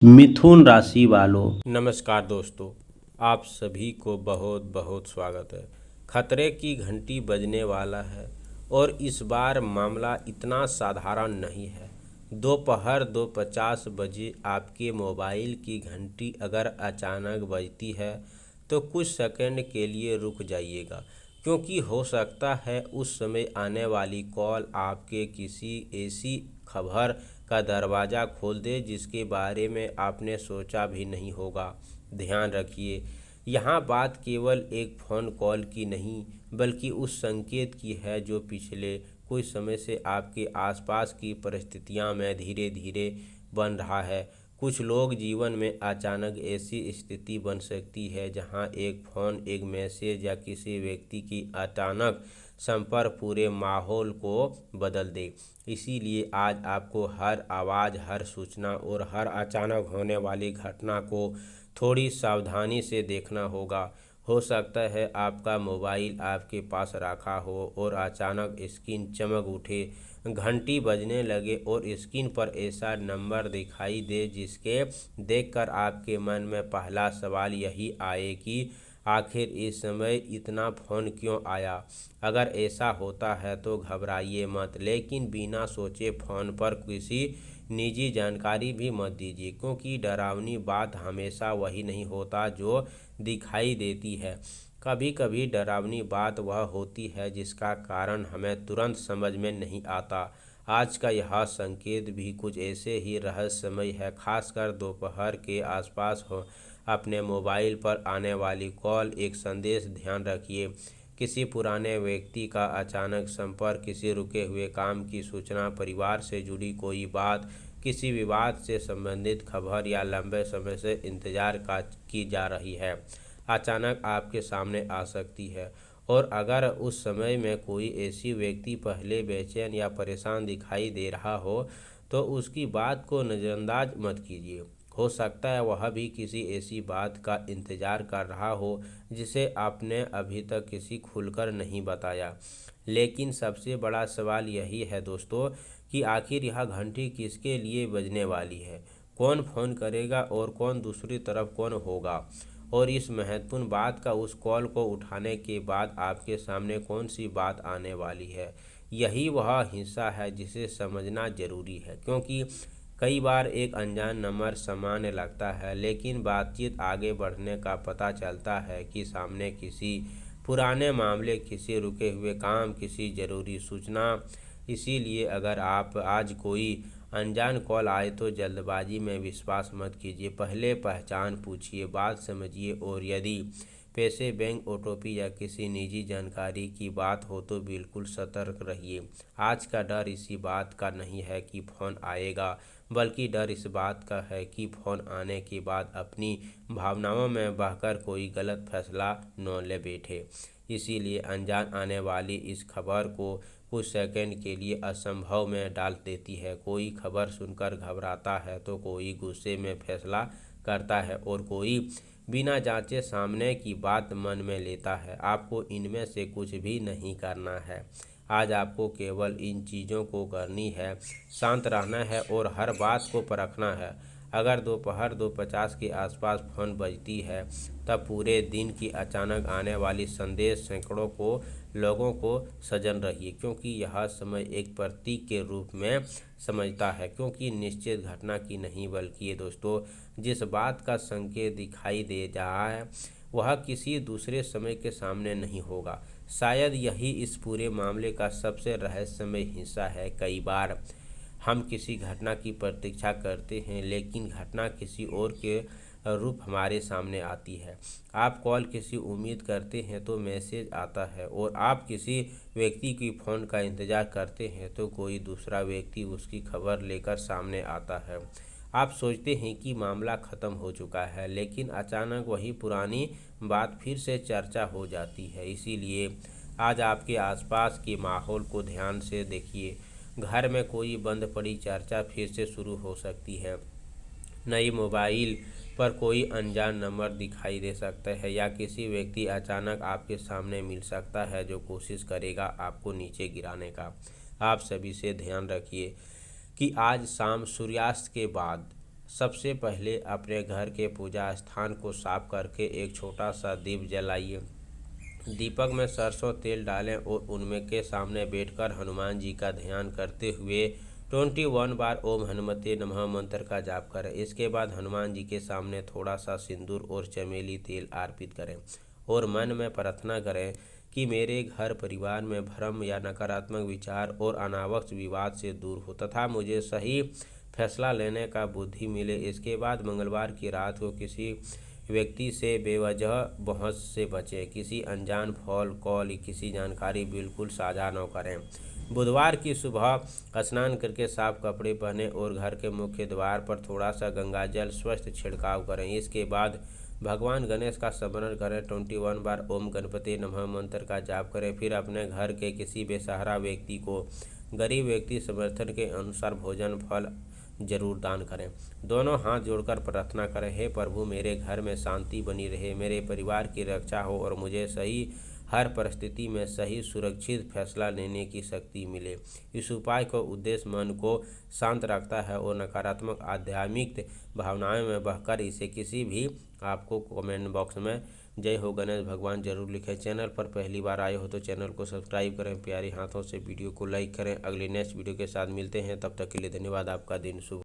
मिथुन राशि वालों, नमस्कार दोस्तों, आप सभी को बहुत बहुत स्वागत है। खतरे की घंटी बजने वाला है और इस बार मामला इतना साधारण नहीं है। दोपहर 2:50 बजे आपके मोबाइल की घंटी अगर अचानक बजती है तो कुछ सेकंड के लिए रुक जाइएगा, क्योंकि हो सकता है उस समय आने वाली कॉल आपके किसी ऐसी खबर का दरवाज़ा खोल दे जिसके बारे में आपने सोचा भी नहीं होगा। ध्यान रखिए, यहाँ बात केवल एक फ़ोन कॉल की नहीं बल्कि उस संकेत की है जो पिछले कुछ समय से आपके आसपास की परिस्थितियाँ में धीरे धीरे बन रहा है। कुछ लोग जीवन में अचानक ऐसी स्थिति बन सकती है जहाँ एक फ़ोन, एक मैसेज या किसी व्यक्ति की अचानक संपर्क पूरे माहौल को बदल दे। इसीलिए आज आपको हर आवाज़, हर सूचना और हर अचानक होने वाली घटना को थोड़ी सावधानी से देखना होगा। हो सकता है आपका मोबाइल आपके पास रखा हो और अचानक स्क्रीन चमक उठे, घंटी बजने लगे और स्क्रीन पर ऐसा नंबर दिखाई दे जिसके देखकर आपके मन में पहला सवाल यही आए कि आखिर इस समय इतना फ़ोन क्यों आया। अगर ऐसा होता है तो घबराइए मत, लेकिन बिना सोचे फ़ोन पर किसी निजी जानकारी भी मत दीजिए, क्योंकि डरावनी बात हमेशा वही नहीं होता जो दिखाई देती है। कभी कभी डरावनी बात वह होती है जिसका कारण हमें तुरंत समझ में नहीं आता। आज का यह संकेत भी कुछ ऐसे ही रहस्यमय है, खासकर दोपहर के आसपास हो। अपने मोबाइल पर आने वाली कॉल, एक संदेश, ध्यान रखिए, किसी पुराने व्यक्ति का अचानक संपर्क, किसी रुके हुए काम की सूचना, परिवार से जुड़ी कोई बात, किसी विवाद से संबंधित खबर या लंबे समय से इंतजार की जा रही है, अचानक आपके सामने आ सकती है। और अगर उस समय में कोई ऐसी व्यक्ति पहले बेचैन या परेशान दिखाई दे रहा हो तो उसकी बात को नज़रअंदाज मत कीजिए। हो सकता है वह भी किसी ऐसी बात का इंतज़ार कर रहा हो जिसे आपने अभी तक किसी खुलकर नहीं बताया। लेकिन सबसे बड़ा सवाल यही है दोस्तों कि आखिर यह घंटी किसके लिए बजने वाली है, कौन फ़ोन करेगा और कौन दूसरी तरफ कौन होगा, और इस महत्वपूर्ण बात का उस कॉल को उठाने के बाद आपके सामने कौन सी बात आने वाली है। यही वह हिस्सा है जिसे समझना ज़रूरी है, क्योंकि कई बार एक अनजान नंबर सामान्य लगता है, लेकिन बातचीत आगे बढ़ने का पता चलता है कि सामने किसी पुराने मामले, किसी रुके हुए काम, किसी ज़रूरी सूचना। इसीलिए अगर आप आज कोई अनजान कॉल आए तो जल्दबाजी में विश्वास मत कीजिए। पहले पहचान पूछिए, बात समझिए, और यदि पैसे, बैंक, ओटीपी या किसी निजी जानकारी की बात हो तो बिल्कुल सतर्क रहिए। आज का डर इसी बात का नहीं है कि फ़ोन आएगा, बल्कि डर इस बात का है कि फ़ोन आने के बाद अपनी भावनाओं में बहकर कोई गलत फैसला न ले बैठे। इसीलिए अनजान आने वाली इस खबर को कुछ सेकंड के लिए असंभव में डाल देती है। कोई खबर सुनकर घबराता है तो कोई गुस्से में फैसला करता है और कोई बिना जांचे सामने की बात मन में लेता है। आपको इनमें से कुछ भी नहीं करना है। आज आपको केवल इन चीज़ों को करनी है, शांत रहना है और हर बात को परखना है। अगर दोपहर 2:50 के आसपास फ़ोन बजती है तब पूरे दिन की अचानक आने वाली संदेश सैकड़ों को लोगों को सजन रहिए, क्योंकि यह समय एक प्रतीक के रूप में समझता है, क्योंकि निश्चित घटना की नहीं बल्कि ये दोस्तों जिस बात का संकेत दिखाई दे रहा है वह किसी दूसरे समय के सामने नहीं होगा। शायद यही इस पूरे मामले का सबसे रहस्यमय हिस्सा है। कई बार हम किसी घटना की प्रतीक्षा करते हैं, लेकिन घटना किसी और के रूप हमारे सामने आती है। आप कॉल किसी उम्मीद करते हैं तो मैसेज आता है, और आप किसी व्यक्ति की फ़ोन का इंतज़ार करते हैं तो कोई दूसरा व्यक्ति उसकी खबर लेकर सामने आता है। आप सोचते हैं कि मामला ख़त्म हो चुका है, लेकिन अचानक वही पुरानी बात फिर से चर्चा हो जाती है। इसीलिए आज आपके आसपास के माहौल को ध्यान से देखिए। घर में कोई बंद पड़ी चर्चा फिर से शुरू हो सकती है, नई मोबाइल पर कोई अनजान नंबर दिखाई दे सकता है, या किसी व्यक्ति अचानक आपके सामने मिल सकता है जो कोशिश करेगा आपको नीचे गिराने का। आप सभी से ध्यान रखिए कि आज शाम सूर्यास्त के बाद सबसे पहले अपने घर के पूजा स्थान को साफ करके एक छोटा सा दीप जलाइए। दीपक में सरसों तेल डालें और उनमें के सामने बैठकर हनुमान जी का ध्यान करते हुए 21 बार ओम हनुमते नमः मंत्र का जाप करें। इसके बाद हनुमान जी के सामने थोड़ा सा सिंदूर और चमेली तेल अर्पित करें और मन में प्रार्थना करें कि मेरे घर परिवार में भ्रम या नकारात्मक विचार और अनावश्यक विवाद से दूर हो तथा मुझे सही फैसला लेने का बुद्धि मिले। इसके बाद मंगलवार की रात को किसी व्यक्ति से बेवजह बहस से बचें। किसी अनजान फोन कॉल किसी जानकारी बिल्कुल साझा न करें। बुधवार की सुबह स्नान करके साफ कपड़े पहनें और घर के मुख्य द्वार पर थोड़ा सा गंगाजल स्वस्थ छिड़काव करें। इसके बाद भगवान गणेश का स्मरण करें। 21 बार ओम गणपति नमः मंत्र का जाप करें। फिर अपने घर के किसी बेसहारा व्यक्ति को गरीब व्यक्ति समर्थन के अनुसार भोजन फल जरूर दान करें। दोनों हाथ जोड़कर प्रार्थना करें, हे प्रभु मेरे घर में शांति बनी रहे, मेरे परिवार की रक्षा हो और मुझे सही हर परिस्थिति में सही सुरक्षित फैसला लेने की शक्ति मिले। इस उपाय को उद्देश्य मन को शांत रखता है और नकारात्मक आध्यात्मिक भावनाओं में बहकर इसे किसी भी आपको कमेंट बॉक्स में जय हो गणेश भगवान जरूर लिखें। चैनल पर पहली बार आए हो तो चैनल को सब्सक्राइब करें, प्यारे हाथों से वीडियो को लाइक करें। अगले नेक्स्ट वीडियो के साथ मिलते हैं, तब तक के लिए धन्यवाद। आपका दिन शुभ।